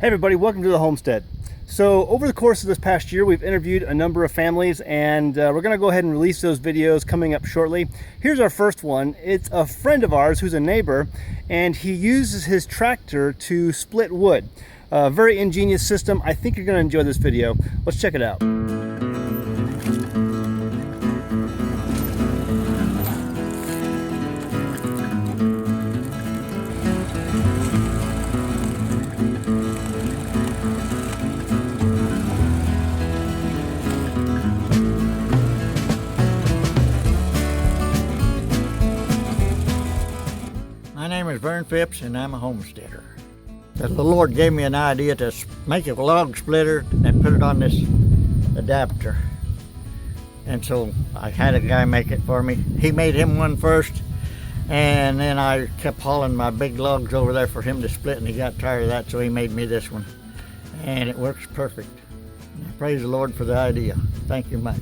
Hey everybody, welcome to the Homestead. So over the course of this past year, we've interviewed a number of families, and we're going to go ahead and release those videos coming up shortly. Here's our first one. It's a friend of ours who's a neighbor, and he uses his tractor to split wood. A very ingenious system. I think you're going to enjoy this video. Let's check it out. My name is Vern Phipps, and I'm a homesteader. The Lord gave me an idea to make a log splitter and put it on this adapter. And so I had a guy make it for me. He made him one first, and then I kept hauling my big logs over there for him to split, and he got tired of that, so he made me this one. And it works perfect. Praise the Lord for the idea. Thank you much.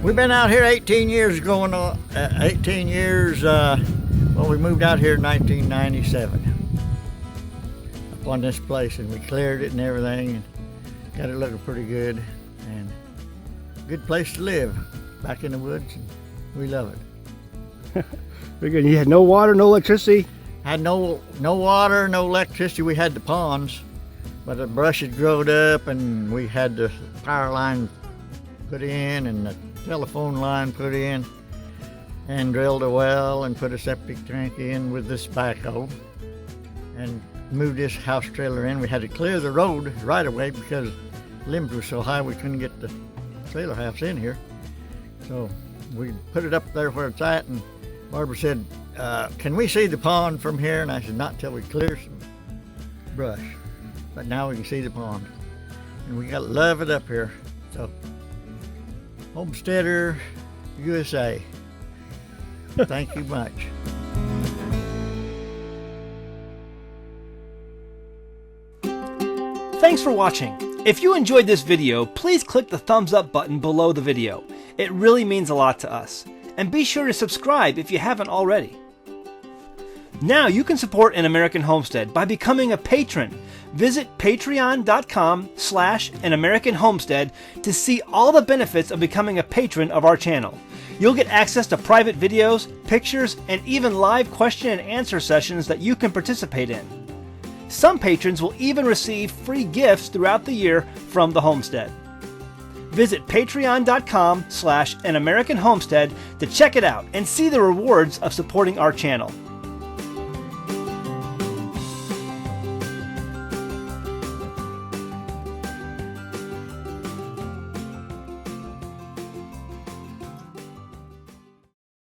We've been out here 18 years going on, well, we moved out here in 1997 up on this place, and we cleared it and everything and got it looking pretty good, and good place to live back in the woods, and we love it. Very good. You had no water, no electricity? Had no water, no electricity. We had the ponds, but the brush had growed up, and we had the power line put in and the telephone line put in, and drilled a well and put a septic tank in with this backhoe and moved this house trailer in. We had to clear the road right away because limbs were so high we couldn't get the trailer house in here. So we put it up there where it's at, and Barbara said, can we see the pond from here? And I said, not till we clear some brush, but now we can see the pond, and we got to love it up here. So Homesteader USA. Thank you much. Thanks for watching. If you enjoyed this video, please click the thumbs up button below the video. It really means a lot to us. And be sure to subscribe if you haven't already. Now you can support An American Homestead by becoming a patron. Visit patreon.com/An American Homestead to see all the benefits of becoming a patron of our channel. You'll get access to private videos, pictures, and even live question and answer sessions that you can participate in. Some patrons will even receive free gifts throughout the year from the Homestead. Visit patreon.com/An American Homestead to check it out and see the rewards of supporting our channel.